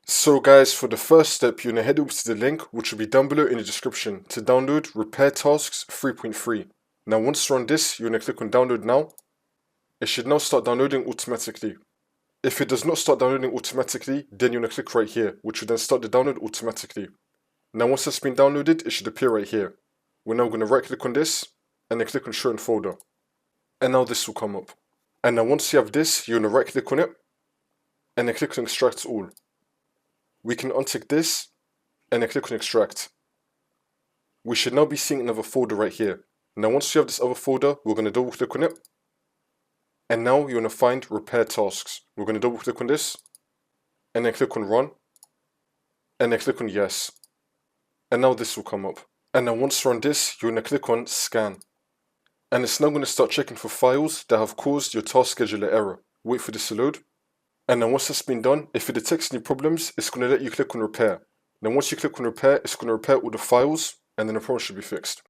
So guys, for the first step, you're going to head over to the link, which will be down below in the description, to download Repair Tasks 3.3. Now once you're on this, you're going to click on download now. It should now start downloading automatically. If it does not start downloading automatically, then you're going to click right here, which will then start the download automatically. Now once it's been downloaded, it should appear right here. We're now going to right click on this, and then click on show in folder. And now this will come up. And now once you have this, you're going to right click on it, and then click on extract all. We can untick this, and then click on extract. We should now be seeing another folder right here. Now once you have this other folder, we're going to double click on it. And now you're going to find repair tasks. We're going to double click on this, and then click on run, and then click on yes. And now this will come up. And now once you're on this, you're going to click on scan. And it's now going to start checking for files that have caused your task scheduler error. Wait for this to load. And then once that's been done, if it detects any problems, it's going to let you click on repair. Then once you click on repair, it's going to repair all the files, and then the problem should be fixed.